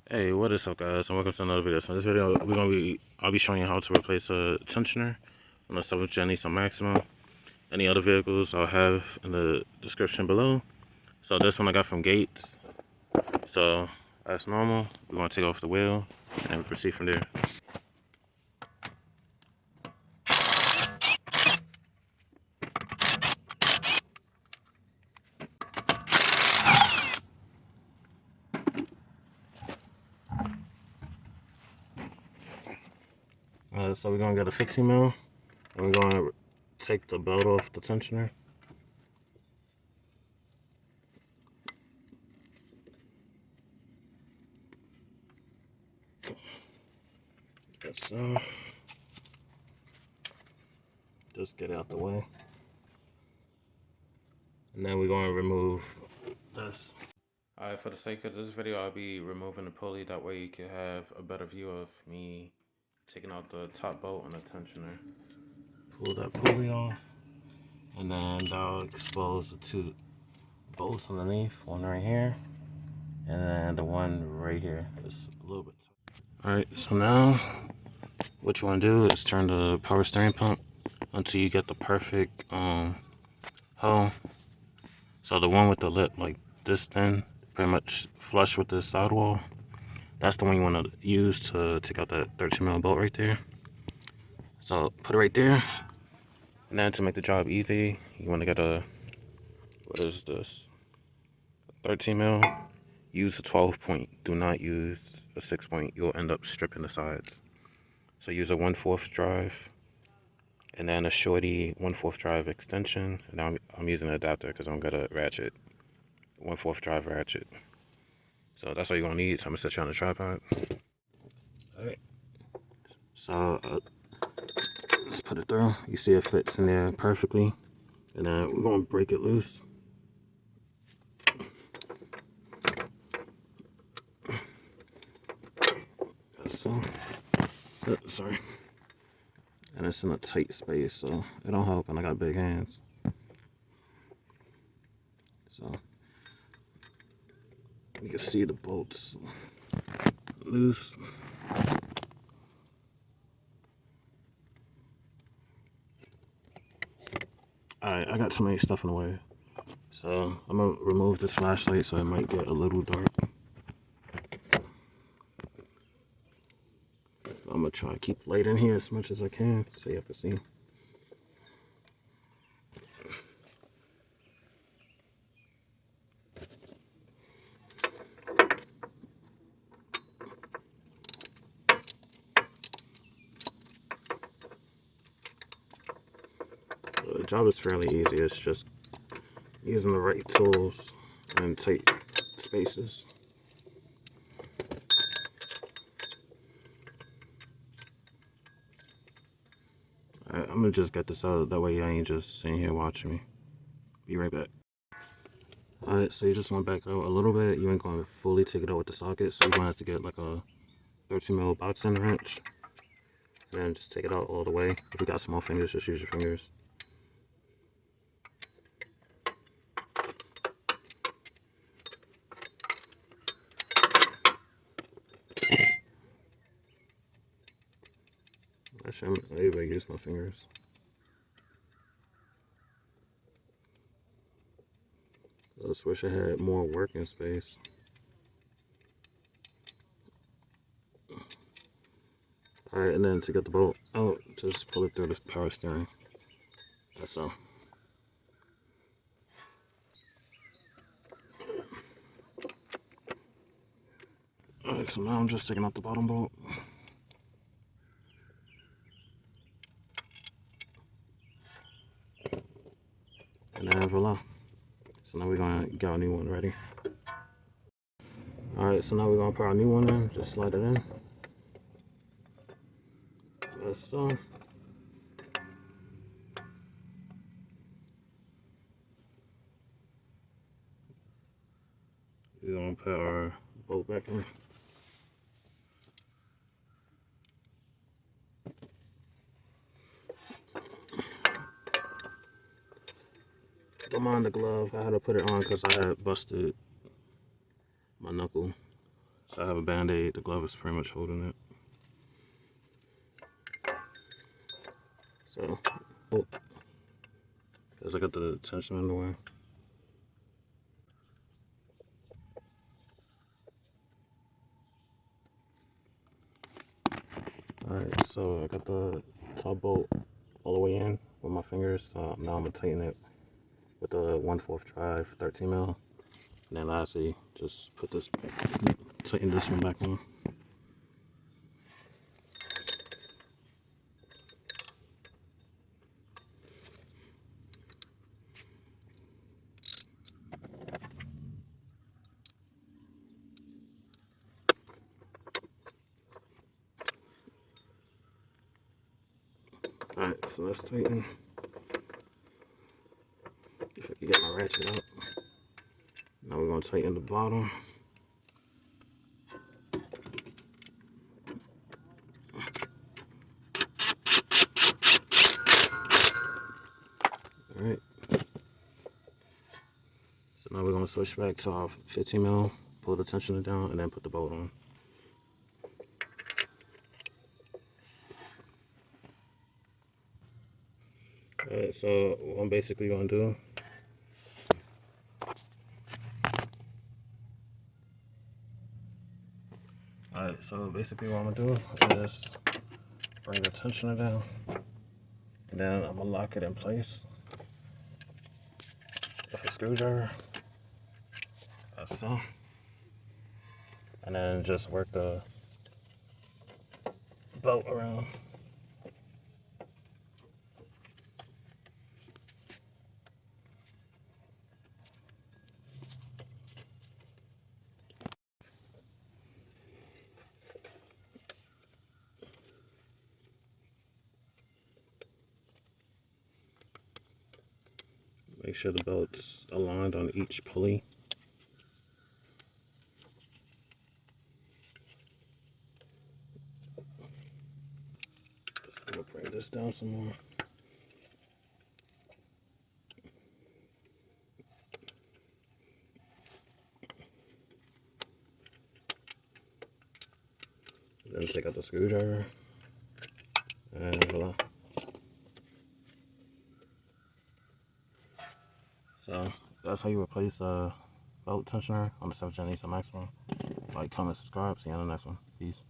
Hey, what is up, guys, and welcome to another video. So in this video, I'll be showing you how to replace a tensioner on a 7th gen Nissan Maxima. Any other vehicles I'll have in the description below. So this one I got from Gates. So as normal, we want to take off the wheel and then proceed from there. So we're gonna get a 15 mil, and we're gonna take the belt off the tensioner. So just get it out the way, and then we're gonna remove this. Alright, for the sake of this video, I'll be removing the pulley. That way you can have a better view of me taking out the top bolt and the tensioner. Pull that pulley off, and then that'll expose the two bolts underneath, one right here, and then the one right here. It's a little bit tight. Alright, so now what you want to do is turn the power steering pump until you get the perfect hole. So the one with the lip like this thin, pretty much flush with the sidewall, that's the one you want to use to take out that 13 mil bolt right there. So put it right there, and then to make the job easy, you want to get a, what is this, 13 mil. Use a 12 point, do not use a 6 point, you'll end up stripping the sides. So use a 1/4 drive, and then a shorty 1/4 drive extension. And I'm using an adapter because I'm gonna ratchet 1/4 drive ratchet. So that's all you're gonna need. So I'm gonna set you on the tripod. Alright, so let's put it through. You see it fits in there perfectly, and then we're gonna break it loose. So sorry, and it's in a tight space, so it don't help, and I got big hands. So you can see the bolts loose. Alright, I got too many stuff in the way, so I'm gonna remove this flashlight so it might get a little dark. So I'm gonna try to keep light in here as much as I can so you have to see. The job is fairly easy. It's just using the right tools and tight spaces. Alright, I'm gonna just get this out, that way you ain't just sitting here watching me. Be right back. Alright, so you just want to back out a little bit. You ain't gonna fully take it out with the socket, so you're gonna have to get like a 13 mil box end wrench, and then just take it out all the way. If you got small fingers, just use your fingers. Actually, I'm able to use my fingers. I just wish I had more working space. Alright, and then to get the bolt out, just pull it through this power steering. That's all. Alright, so now I'm just taking out the bottom bolt. And then voila. So now we're gonna get our new one ready. Alright, so now we're gonna put our new one in. Just slide it in. That's so. We're gonna put our bolt back in. Don't mind the glove. I had to put it on because I had busted my knuckle. So So I have a band-aid. The glove is pretty much holding it. So, because I got the tension in the way. Alright, so I got the top bolt all the way in with my fingers. Now I'm going to tighten it with the 1/4 drive 13 mil. And then lastly, just put this, tighten this one back on. Alright, so that's tighten. If I can get my ratchet out. Now we're going to tighten the bottom. Alright. So now we're going to switch back to our 15 mil, pull the tensioner down, and then put the bolt on. Alright, so what I'm basically going to do, alright, so basically what I'm going to do is bring the tensioner down, and then I'm going to lock it in place with a screwdriver, like so, and then just work the bolt around. Make sure the belt's aligned on each pulley. Just gonna bring this down some more. Then take out the screwdriver. And voila. So that's how you replace a belt tensioner on the 7th gen Nissan Maxima. Like, comment, subscribe. See you on the next one. Peace.